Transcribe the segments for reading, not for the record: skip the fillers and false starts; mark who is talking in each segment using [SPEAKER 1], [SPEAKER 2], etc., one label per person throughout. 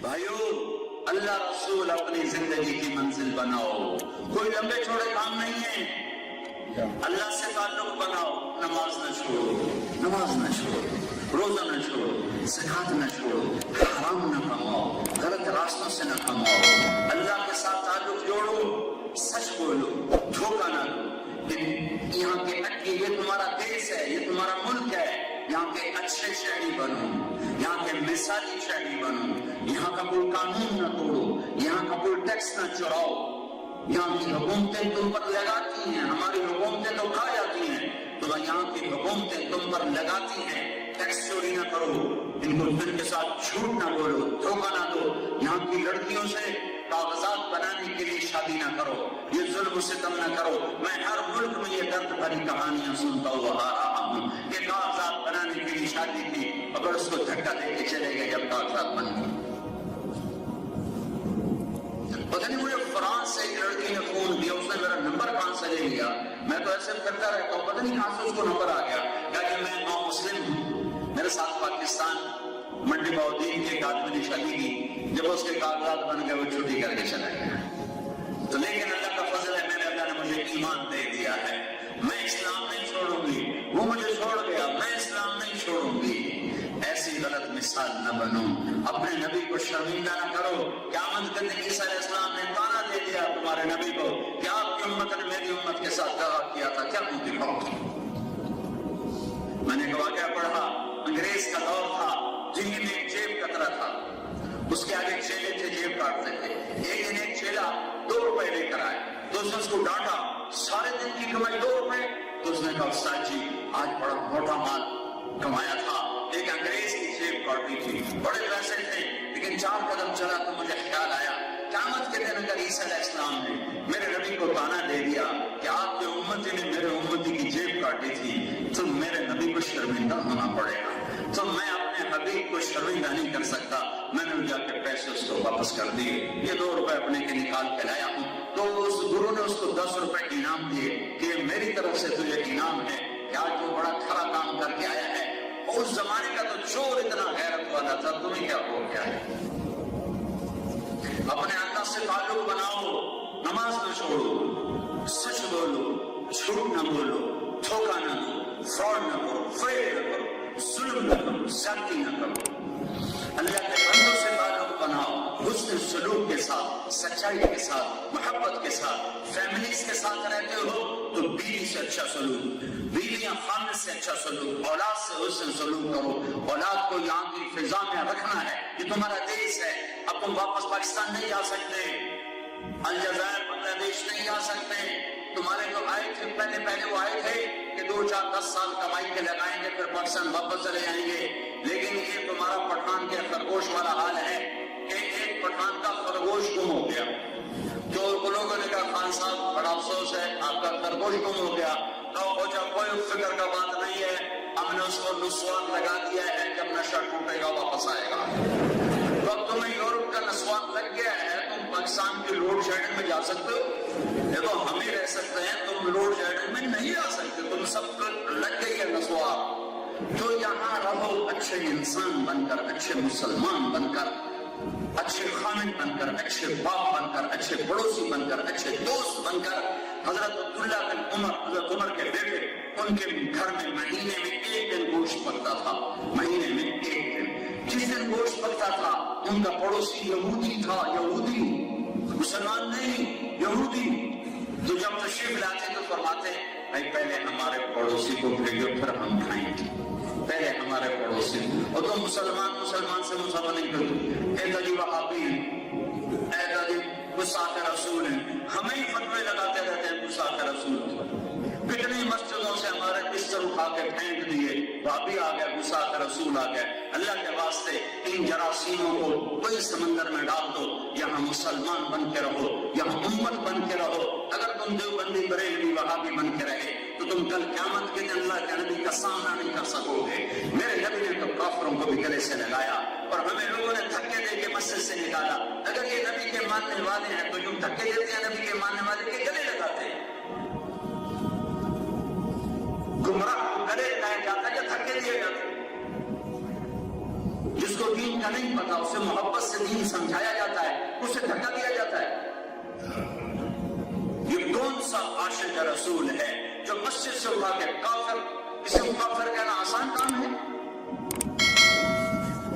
[SPEAKER 1] بھائیو اللہ رسول اپنی زندگی کی منزل بناؤ، کوئی لمبے چھوڑے کام نہیں ہے، اللہ سے تعلق بناؤ، نماز نہ چھوڑو، نماز نہ چھوڑو، روزہ نہ چھوڑو، زکات نہ چھوڑو، حرام نہ کماؤ، غلط راستوں سے نہ کماؤ، اللہ کے ساتھ تعلق جوڑو، سچ بولو، دھوکہ نہ دو۔ یہاں کے یہ تمہارا دیش ہے، یہ تمہارا ملک ہے، یہاں کے اچھے شہری بنو، یہاں کے مثالی شہری بنو، یہاں کا کوئی قانون نہ توڑو، یہاں کا کوئی ٹیکس نہ چراؤ، یہاں کی حکومتیں تم پر لگاتی ہیں، ہماری حکومتیں تو کھا جاتی ہیں، تو یہاں کی حکومتیں تم پر لگاتی ہیں، ٹیکس چوری نہ کرو، ان کو دل کے ساتھ جھوٹ نہ بولو، دھوکہ نہ دو، یہاں کی لڑکیوں سے کاغذات بنانے کے لیے شادی نہ کرو، یہ ظلم و ستم نہ کرو۔ میں ہر ملک میں یہ درد بھری کہانیاں سنتا ہوا آ رہا ہوں کہ کاغذات بنانے کے لیے شادی تھی، اگر اس کو دھکا دے کے چلے گئے جب کاغذات بن گئے۔ پتہ نہیں مجھے فرانس سے ایک لڑکی نے فون دیا، اس نے میرا نمبر کہاں سے لے لیا، میں تو ایسے کرتا رہتا ہوں، پتہ نہیں کہاں سے اس کو نمبر آ گیا، کہ میں نو مسلم ہوں، میرے ساتھ پاکستان منڈی بہودین کے ایک آدمی نے شادی کی، جب اس کے کاغذات بن گئے وہ چھٹی کر کے چلا گیا۔ تو لیکن اللہ کا فضل ہے، میرے اللہ نے مجھے ایمان دے دیا ہے، میں اسلام نہیں چھوڑوں گی، وہ مجھے چھوڑ گیا، میں اسلام نہیں چھوڑوں گی۔ ایسی غلط مثال نہ بنو، اپنے نبی کو شرمندہ نہ کرو۔ قیامت کے دن عیسیٰ علیہ السلام نے تانا دے دیا تمہارے نبی کو کہ آپ کی امت نے میری امت کے ساتھ دعا کیا تھا، کیا تم دکھاؤ گے؟ میں نے ایک واقعہ پڑھا، انگریز کا دور تھا، جنگی میں ایک جیب کترا تھا، اس کے آگے چیلے تھے جیب کاٹتے تھے، ایک دن ایک چیلا 2 روپے لے کر آئے، تو اس نے اس کو ڈانٹا، سارے دن کی کمائی 2 روپے، تو اس نے کہا استاد جی آج بڑا موٹا مال کمایا تھا، ایک انگریز کی جیب کاٹی تھی، بڑے پیسے تھے، لیکن 4 قدم چلا تو مجھے خیال آیا قیامت کے دن اگر عیسیٰ علیہ السلام نے میرے نبی کو تانا دے دیا کہ آپ کے امتی نے میرے امتی کی جیب کاٹی تھی، تو میرے نبی کو شرمندہ ہونا پڑے گا، تو میں اپنے حبیب کو شرمندہ نہیں کر سکتا۔ میں نے جا کے پیسے اس کو واپس کر دیے، یہ 2 روپے اپنے کے نکال کے لایا ہوں، تو اس گرو نے اس کو 10 روپے انعام دیے کہ میری طرف سے تجھے انعام ہے کہ آج وہ بڑا کھڑا کام کر کے آیا ہے۔ اور اس زمانے کا تو چور اتنا غیرت والا تھا، تمہیں کیا ہو گیا ہے؟ اپنے اللہ سے تعلق بناؤ، نماز نہ چھوڑو، سچ بولو، جھوٹ نہ بولو، دھوکہ نہ دو، فراڈ نہ کرو، فریب نہ کرو، ظلم نہ کرو، زیادتی نہ کرو، اللہ کے بندوں سے تعلق بناؤ، حسن سلوک کے ساتھ، سچائی کے ساتھ، محبت کے ساتھ۔ فیملیز کے ساتھ رہتے ہو تو بیوی سے اچھا سلوک، بیویاں خامد سے اچھا سلوک، اولاد سے حسن سلوک کرو، اولاد کو یہاں کی فضا میں رکھنا ہے، یہ تمہارا دیش ہے، اب تم واپس پاکستان نہیں جا سکتے، الجزائر بنگلہ دیش نہیں جا سکتے، تمہارے جو آئے تھے پہلے وہ آئے تھے کہ 2 4 10 سال کمائی کے لگائیں گے پھر پاکستان واپس چلے جائیں گے، لیکن یہ تمہارا پٹھان کے خرگوش والا حال ہے کہ ایک پٹھان کا خرگوش گم ہو گیا، تو لوگوں نے کہا خان صاحب بڑا افسوس ہے آپ کا خرگوش گم ہو گیا، کوئی فکر کا بات نہیں ہے، ہم نے اس کو نسوان لگا دیا ہے، جب نشہ ٹوٹے گا واپس آئے گا۔ تو اب تمہیں یورپ کا نسوان لگ گیا ہے، تم پاکستان کی لوڈ شیڈنگ میں جا سکتے ہو؟ دیکھو ہم ہی رہ سکتے ہیں، تم لوڈ شیڈنگ میں نہیں آ سکتے، تم سب کو لگ گئی ہے نسوان۔ تو یہاں رہو اچھے انسان بن کر، اچھے مسلمان بن کر، اچھے خامن بن کر، اچھے باپ بن کر، اچھے پڑوسی بن کر، اچھے دوست بن کر۔ حضرت عبداللہ بن عمر، حضرت عمر کے بیٹے، ان کے گھر میں مہینے میں 1 دن گوشت پکتا تھا، مہینے میں 1 دن، جس دن گوشت پکتا تھا ان کا پڑوسی یہودی تھا، یہودی، مسلمان نہیں، یہودی، تو جب تشریف لاتے تو فرماتے بھائی پہلے ہمارے پڑوسی کو بھیجو پھر ہم کھائیں گے، پہلے ہمارے پڑوسی، اور تم مسلمان سے مسلمان نہیں کرتے، اے تجی وہابی اے تجی گستاخ رسول ہیں، ہمیں ہی فتوے لگاتے رہتے ہیں گستاخ رسول، کتنی مسجدوں سے ہمارے بستر اٹھا کے پھینک دیے، بھابی آ گیا، گستاخ رسول آ گیا۔ اللہ کے واسطے ان جراثیموں کو کوئی سمندر میں ڈال دو، یہاں مسلمان بن کے رہو، یہاں امت بن کے رہو۔ اگر تم دیوبندی بریلوی وہابی بن کے رہے تو تم کل قیامت کے دن اللہ کے نبی کا سامنا نہیں کر سکو گے۔ میرے نبی نے تو کافروں کو بھی گلے سے لگایا اور ہمیں لوگوں نے دھکے دے کے مسجد سے نکالا۔ اگر یہ نبی کے ماننے والے ہیں تو جو دھکے دیتے ہیں نبی کے ماننے والے کے گلے لگاتے ہیں، گمراہ کو گلے لگایا جاتا ہے یا دھکے دیے جاتے ہیں؟ جس کو دین کا کا نہیں پتا، اسے محبت سے دین سمجھایا جاتا ہے، اسے دھکا دیا جاتا ہے۔ یہ کون سا عاشق رسول ہے جو مسجد سے اٹھا کے کافر، اسے کافر کہنا آسان کام ہے؟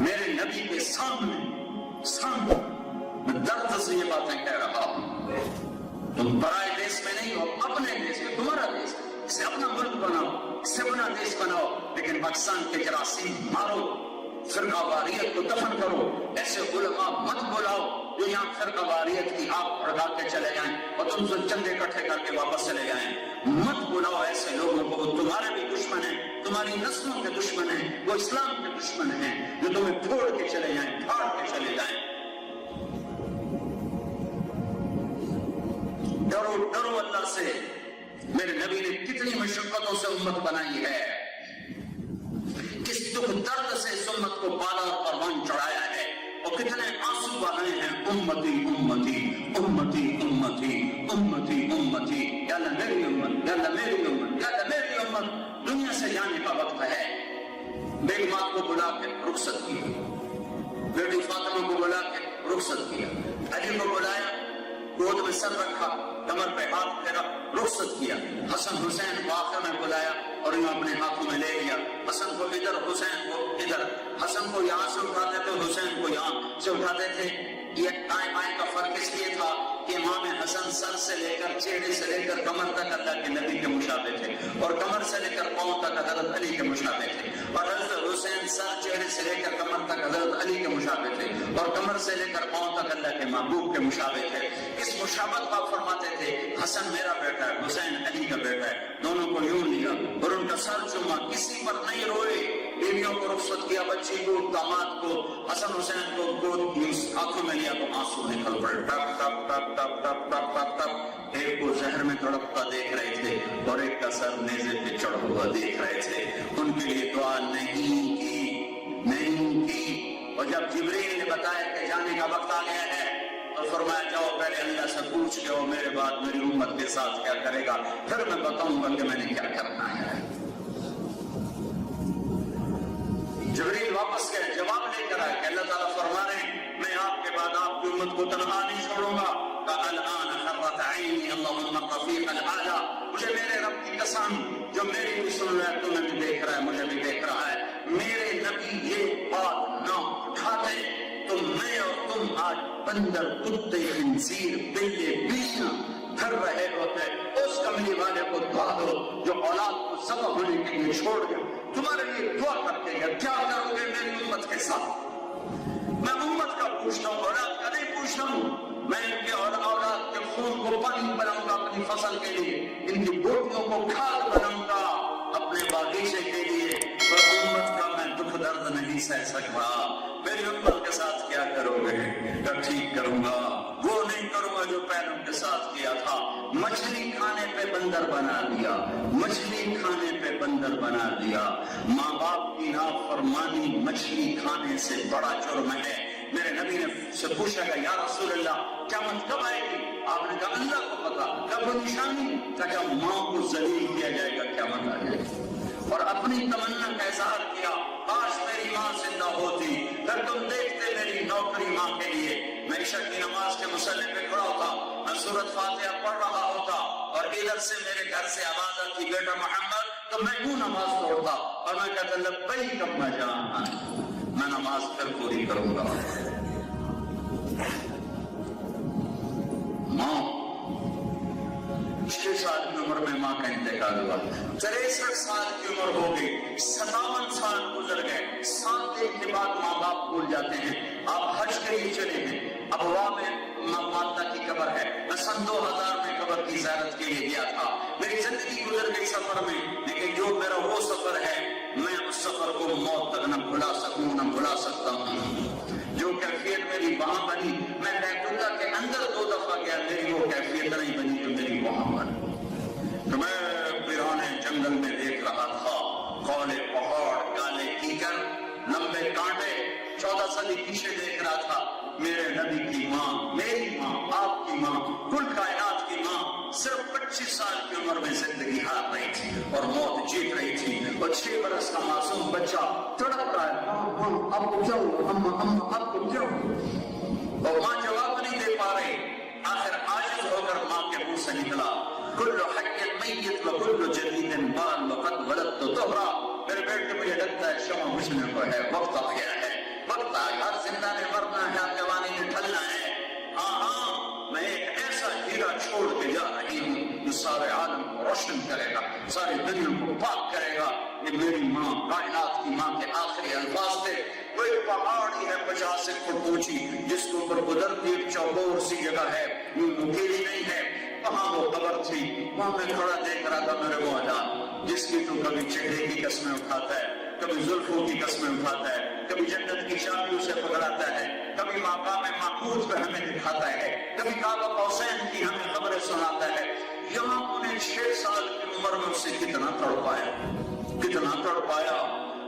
[SPEAKER 1] میرے نبی کے سامنے میں درد سے یہ باتیں کہہ رہا ہوں۔ تم برائے دیش میں نہیں ہو، اپنے دیش میں، تمہارا دیش ہے، اسے اپنا ملک بناؤ، اسے اپنا دیش بناؤ، لیکن پاکستان کے جراثیم مارو، فرقہ واریت کو دفن کرو، ایسے علماء مت بلاؤ جو یہاں فرقہ واریت کی آگ بھڑکا کے چلے جائیں اور تم سے چندے اکٹھے کر کے واپس چلے جائیں۔ مت بلاؤ ایسے لوگوں کو، وہ تمہارے بھی دشمن ہیں، تمہاری نسلوں کے دشمن ہیں، وہ اسلام کے دشمن ہیں، جو تمہیں پھوڑ کے چلے جائیں، پھاڑ کے چلے جائیں۔ ڈرو ڈرو اللہ سے۔ میرے نبی نے کتنی مشقتوں سے امت بنائی ہے، کس دکھ درد سے اس امت کو پالا اور پروان چڑھایا ہے، اور کتنے آنسو بہائے ہیں، امتی امتی امتی امتی امتی امتی، یا اللہ میری امت، یا اللہ میری امت، یا اللہ میری امت۔ دنیا سے جانے کا وقت ہے۔ بیگمات کو بلا کے رخصت کیا، بیٹی فاطمہ کو بلا کے رخصت کیا، علی کو بلایا، گود میں سر رکھا، کمر پہ ہاتھ پھیرا، رخصت کیا۔ حسن حسین کو آخر میں بلایا اور انہوں اپنے ہاتھوں میں لے لیا، حسن کو ادھر، حسین کو ادھر، حسن کو یہاں سے اٹھاتے تھے، حسین کو یہاں سے اٹھاتے تھے۔ یہ دائیں بائیں کا فرق اس لیے تھا کہ امام حسن سر سے لے کر، چہرے سے لے کر کمر تک اللہ کے نبی کے مشابہ تھے، اور کمر سے لے کر پاؤں تک حضرت علی کے مشابہ تھے، اور حضرت حسین سر، چہرے سے لے کر کمر تک حضرت علی کے مشابہ تھے، اور کمر سے لے کر پاؤں تک اللہ کے محبوب کے مشابہ تھے۔ اس مشابہت کو فرماتے تھے، حسن میرا بیٹا ہے، حسین علی کا بیٹا ہے، دونوں کو یوں لیا اور ان کا سر چوما، کسی پر نہیں روئے، بیویوں کو رخصت کیا، بچی کو، داماد کو، حسن حسین کو گود آنکھوں میں لیا تو آنسو نکل پڑے، ٹپ ٹپ ٹپ ٹپ ٹپ ٹپ ٹپ ٹپ۔ ایک کو زہر میں تڑپتا دیکھ رہے تھے اور ایک کا سر نیزے پہ چڑھا ہوا دیکھ رہے تھے۔ ان کے لیے دعا نہیں کی، اور جب جبریل نے بتایا کہ جانے کا وقت آ گیا ہے تو فرمایا جاؤ پہلے اللہ سے پوچھ لو میرے بعد میری امت کے ساتھ کیا کرے گا، پھر میں بتاؤں گا کہ میں نے کیا کرنا ہے۔ جبریل واپس گئے، جواب لے کر آئے کہ اللہ تعالیٰ فرما رہے ہیں میں آپ کے بعد آپ کی امت کو تنہا نہیں چھوڑوں گا۔ الآن حرت عینی اللہم الرفیق الاعلی، مجھے میرے رب کی قسم جو میری بھی سن رہا ہے، تمہیں بھی دیکھ رہا ہے، مجھے بھی دیکھ رہا ہے، میرے نبی یہ بات نہ اٹھاتے تو میں اور تم آج بندر، کتے، خنزیر، بلے، بلیاں پھر رہے ہوتے۔ اس کملی والے کو دعا دو جو اولاد کو ذبح ہونے کے لیے چھوڑ گیا، تمہارے لیے دعا کرتے ہیں، کیا کرو گے میری امت کے ساتھ؟ میں امت کا پوچھتا ہوں، اولاد کا نہیں پوچھتا ہوں۔ میں ان کے اور اولاد کے خون کو پانی بناؤں گا اپنی فصل کے لیے، ان کی بوٹیوں کو کھاد بناؤں گا اپنے باغیچے کے لیے، پر امت کا میں دکھ درد نہیں سہ سکتا۔ میری امت کے ساتھ کیا کرو گے؟ کب ٹھیک کروں گا، وہ نہیں کروں گا جو پہلوں کے ساتھ کیا تھا۔ مچھلی کھانے پہ بندر بنا دیا، مچھلی کھانے پہ بندر بنا دیا۔ ماں باپ کی نافرمانی مچھلی کھانے سے بڑا جرم ہے۔ میرے نبی نے سے پوچھا کہ یا رسول اللہ قیامت کب آئے گی؟ آپ نے کہا اللہ کو پتا، کب وہ نشانی؟ کہا ماں کو ذلیل کیا جائے گا، قیامت آ جائے گی۔ اور اپنی تمنا کا اظہار کیا، کاش میری ماں زندہ ہوتی، پھر تم دیکھتے میری نوکری ماں کے لیے۔ میں عشاء کی نماز کے مصلی پہ کھڑا ہوتا، میں سورۃ فاتحہ پڑھ رہا ہوتا اور ادھر سے میرے گھر سے آواز آتی بیٹا محمد، تو میں کیوں نماز توڑتا اور میں کہتا لبیک ابا جان، میں نماز پھر پوری کروں گا۔ ماں 6 سال کی عمر میں ماں کا انتقال ہوا، 63 سال کی عمر ہو گئی، 57 سال گزر گئے، 7 دن کے بعد ماں باپ بھول جاتے ہیں۔ آپ حج کے لیے چلے ہیں، ابوا میں والدہ کی قبر ہے، میں سن 2000 میں قبر کی زیارت کے لیے گیا تھا۔ میری زندگی گزر گئی سفر میں، لیکن جو میرا وہ سفر ہے میں اس سفر کو موت تک نہ بھلا سکوں، نہ بھلا سکتا ہوں۔ جو کیفیت میری وہاں بنی، میں بیتولہ کے اندر 2 دفعہ گیا، میری وہ کیفیت نہیں بنی جو میری وہاں بنی۔ تو میں پیرانے جنگل میں دیکھ رہا تھا، کالے پہاڑ، کالے کیکر، لمبے کانٹے، 14 سال والی پیچھے دیکھ رہا تھا، میرے نبی کی ماں، میری ماں، آپ کی ماں، کل کائنات کی ماں صرف 25 سال کی عمر میں زندگی ہار رہی تھی اور موت جیت رہی تھی، اور 6 برس کا معصوم بچہ تڑپ رہا ہے، آپ کو کیا ہوا، اماں آپ کو کیا ہوا، اور ماں جواب نہیں دے پا رہی۔ آخر عاجز ہو کر ماں کے منہ سے نکلا، کل حی میت وکل جدید بال وقد ولدت طہرا، میرے بیٹے مجھے لگتا ہے شمع بجھنے کو ہے، وقت آ گیا ہے، وقت آ گیا، ہر زندہ نے مرنا ہے، ہر جوانی نے ڈھلنا ہے۔ ہاں میں ایک ایسا ہیرا چھوڑ کے جا رہی ہوں جو سارے عالم کو روشن کرے گا، ساری دنیا کو پاک کرے گا۔ یہ میری ماں، کائنات کی ماں کے آخری الفاظ تھے۔ کوئی پہاڑی ہے 50 فٹ اونچی جس کے اوپر قدرتی ایک چوکور سی جگہ ہے، یہ نکیلی نہیں ہے، وہاں وہ قبر تھی، وہاں میں کھڑا دیکھ رہا تھا میرے مولا، جس کی تو کبھی چہرے کی قسمیں اٹھاتا ہے، کبھی زلفوں کی قسمیں اٹھاتا ہے، کبھی جنت کی چابیوں سے پکڑاتا ہے، کبھی مقام محمود پہ ہمیں دکھاتا ہے، کبھی قاب قوسین کی ہمیں خبریں سناتا ہے۔ یہاں انہیں 6 سال کی عمر میں اسے کتنا تڑپایا، کتنا تڑپایا،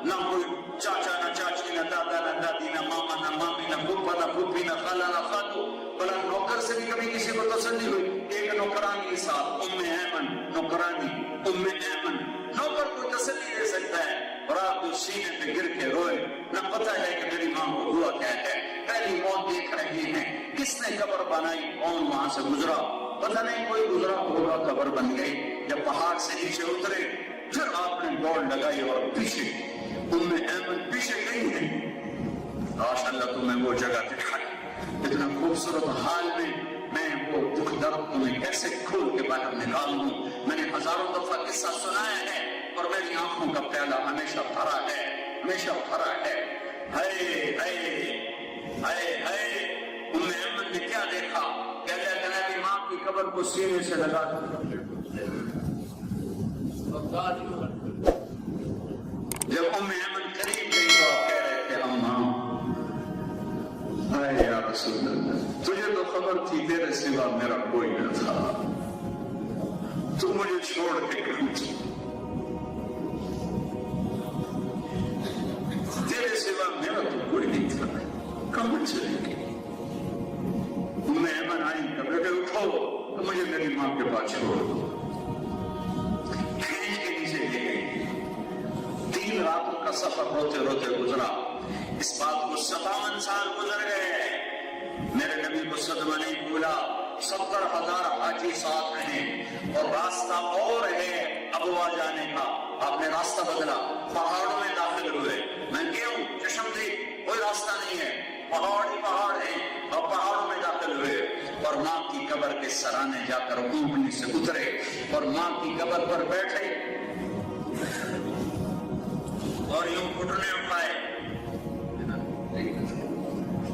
[SPEAKER 1] نہ کوئی چاچا نہ چاچی نہ دادا نہ دادی نہ ماما نہ مامی نہ پھوپھا نہ پھوپھی نہ خالہ نہ خالو، بلا نوکر سے بھی کبھی کسی کو تسلی ہوئی۔ ایک نوکرانی صاحب ام ایمن، نوکرانی ام ایمن، نوکر کو تسلی دے سکتا ہے، اور آپ کو سینے پہ گر کے روئے، نہ پتہ ہے کہ میری ماں کو ہوا کیا ہے، پہلی موت دیکھ رہے ہیں، کس نے قبر بنائی، کون وہاں سے گزرا، پتہ نہیں کوئی گزرا ہوگا، قبر بن گئی۔ جب پہاڑ سے نیچے اترے پھر آپ نے دوڑ لگائی اور پیچھے ام ایمن پیچھے نہیں ہے، کاش اللہ تمہیں وہ جگہ دکھائی، اتنا خوبصورت حال میں وہ دکھ درد تمہیں کیسے کھول کے باہر نکال دوں۔ میں نے ہزاروں دفعہ قصہ سنایا ہے اور میری آنکھوں کا پیالہ ہمیشہ بھرا ہے، ہمیشہ بھرا ہے۔ ہائے ہائے ہائے ہائے، ام ایمن نے کیا دیکھا کہ اللہ تعالیٰ کی ماں کی قبر کو سینے سے لگا دیا۔ جب ام ایمن قریب گئی تو آپ کہہ رہے تھے اماں، اے یا رسول اللہ، تجھے تو خبر تھی تیرے سوا میرا کوئی نہ تھا، تو مجھے چھوڑ کے کہاں چلی، تیرے سوا میرا تو کوئی نہیں تھا، کہاں چلے گی؟ ام ایمن آئی کہ بیٹے اٹھو، تو مجھے میری ماں کے پاس چھوڑ دو، کھینچ کے نیچے لے گئی۔ 3 راتوں کا سفر روتے روتے گزرا، اس بات کو 57 سال گزر گئے، میرے نبی کو صدمہ نہیں بھولا۔ 70,000 حاجی ساتھ رہے اور راستہ اور ہے ابوا جانے کا، آپ نے راستہ بدلا، پہاڑوں میں داخل ہوئے، میں گیا ہوں چشم دیکھ، کوئی راستہ نہیں ہے، پہاڑ ہی پہاڑ ہیں، اور پہاڑوں میں داخل ہوئے اور ماں کی قبر کے سرانے جا کر اونٹنی سے اترے اور ماں کی قبر پر بیٹھے اور یوں گھٹنے اٹھائے،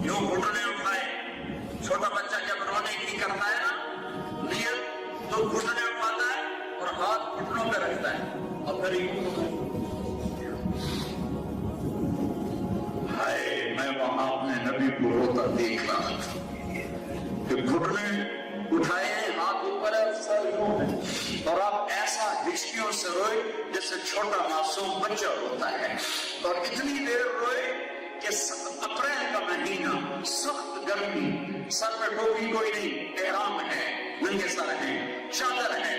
[SPEAKER 1] یوں گھٹنے اٹھائے۔ چھوٹا بچہ جب رونے کی کرتا ہے نا نیت، تو گھٹنے اٹھاتا ہے اور ہاتھ گھٹنوں پہ رکھتا ہے اور پھر ہائے، میں وہاں اپنے نبی کو روتا دیکھ رہا تھا کہ گھٹنے اٹھائے، ہاتھ اوپر ہے، سر یوں ہے، اور آپ ایسا ہچکیوں سے روئے جیسے چھوٹا معصوم بچہ روتا ہے، اور اتنی دیر روئے کہ اپریل کا مہینہ، سخت گرمی، سر پہ ٹوپی کوئی نہیں، احرام ہے، ننگے سر ہیں، چادر ہے،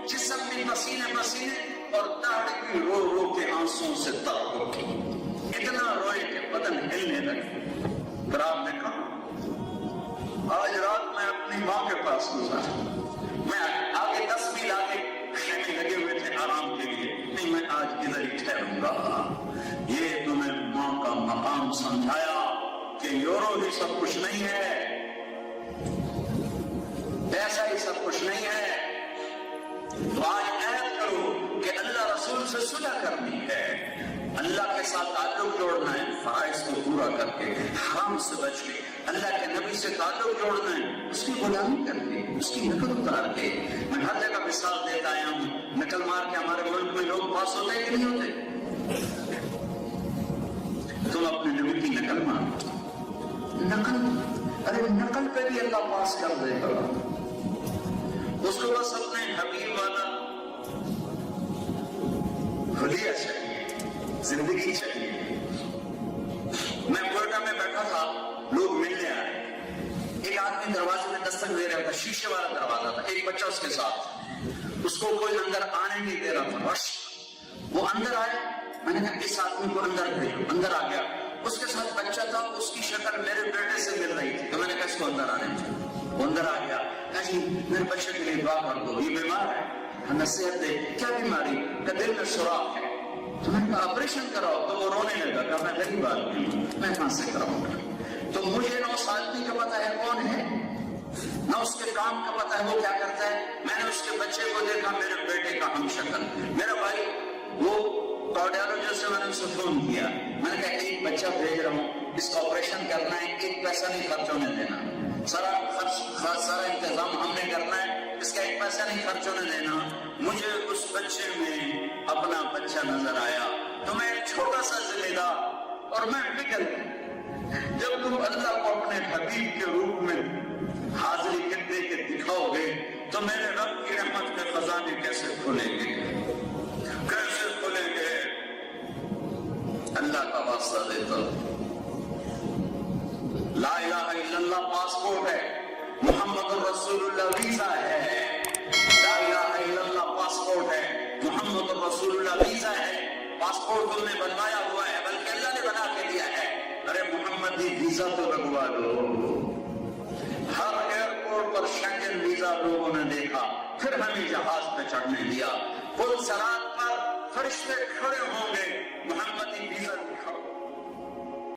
[SPEAKER 1] جسم بھی پسینے پسینے اور داڑھی بھی رو رو کے آنسوں سے تر ہو گئی، اتنا روئے کہ بدن ہلنے لگے۔ پھر آپ نے کہا آج رات میں اپنی ماں کے پاس گزارا، میں آگے 10 میل آگے خیمے لگے ہوئے تھے آرام کے لیے، نہیں میں آج ادھر ہی ٹھہروں گا۔ یہ تمہیں ماں کا مقام سمجھایا کہ یورو ہی سب کچھ نہیں ہے، ایسا ہی سب کچھ نہیں ہے۔ تو آج عہد کرو کہ اللہ رسول سے صلح کرنی ہے، اللہ کے ساتھ تعلق جوڑنا ہے، فرائض کو پورا کر کے، حرام سے بچ کے، اللہ کے نبی سے تعلق جوڑنا ہے، اس کی غلامی کر کے، اس کی نقل اتار کے۔ میں ہر جگہ مثال دیتا آیا ہوں، نقل مار کے ہمارے ملک میں لوگ پاس ہوتے کہ نہیں ہوتے؟ تم اپنے نبی کی نقل مارو، نقل، ارے نقل پہ بھی اللہ پاس کر دے گا، اس کو بس اپنے حبیب والا خلیہ چاہیے، زندگی چاہیے۔ میں کوئٹہ میں بیٹھا آدمی دروازے میں دستک دے رہا تھا، شیشے والا دروازہ تھا، ایک بچہ اس کے ساتھ، اس کو کوئی اندر آنے نہیں دے رہا تھا، رش وہ اندر آئے، میں نے کہا اس آدمی کو اندر بھیجو، اندر آ گیا، اس کے ساتھ بچہ تھا، اس کی شکل میرے بیٹے سے مل رہی تھی، تو میں نے کہا اس کو اندر آنے دو، وہ اندر آ گیا، کہا جی میرے بچے کے لیے دعا کر دو، یہ بیمار ہے، نصیحت دے، کیا بیماری؟ کہ دل میں سوراخ ہے، تو میں نے کہا آپریشن کراؤ، تو وہ رونے لگا، کہا میں غریب آدمی ہوں، میں کہاں سے کراؤں گا؟ تو مجھے نہ اس آدمی کا پتہ ہے کون ہے، نہ اس کے کام کا پتہ ہے وہ کیا کرتا ہے، میں نے اس کے بچے کو دیکھا، میرے بیٹے کا ہم شکل، میرا بھائی وہ کارڈیالوجسٹ سے میں نے اسے فون کیا، میں نے کہا ایک بچہ بھیج رہا ہوں، اس کا آپریشن کرنا ہے، ایک پیسہ نہیں خرچ ہونے دینا، سارا انتظام ہم نے کرنا ہے، اس کا ایک پیسہ نہیں خرچ ہونے دینا۔ مجھے اس بچے میں اپنا بچہ نظر آیا، تو میں ایک چھوٹا سا ذمہ دار، اور میں فکر جب تم اللہ کو اپنے حبیب کے روپ میں حاضری دے کے دکھاؤ گے تو میرے رب کی رحمت کے خزانے کیسے کھلیں گے، کیسے کھلیں گے؟ اللہ کا واسطہ دیتا ہوں، لا الہ الا اللہ پاسپورٹ ہے، محمد الرسول اللہ ویزا ہے، لا الہ الا اللہ پاسپورٹ ہے، محمد الرسول اللہ ویزا ہے، پاسپورٹ تم نے بنوایا ہوا ہے، بلکہ اللہ نے بنا کے دیا ہے، ارے محمدی ویزا تو لگوا دو۔ ہر ایئرپورٹ پر شنگن ویزا لوگوں نے دیکھا، پھر ہمیں جہاز پہ چڑھنے دیا، پل صراط پر فرشتے کھڑے ہوں گے، محمدی ویزا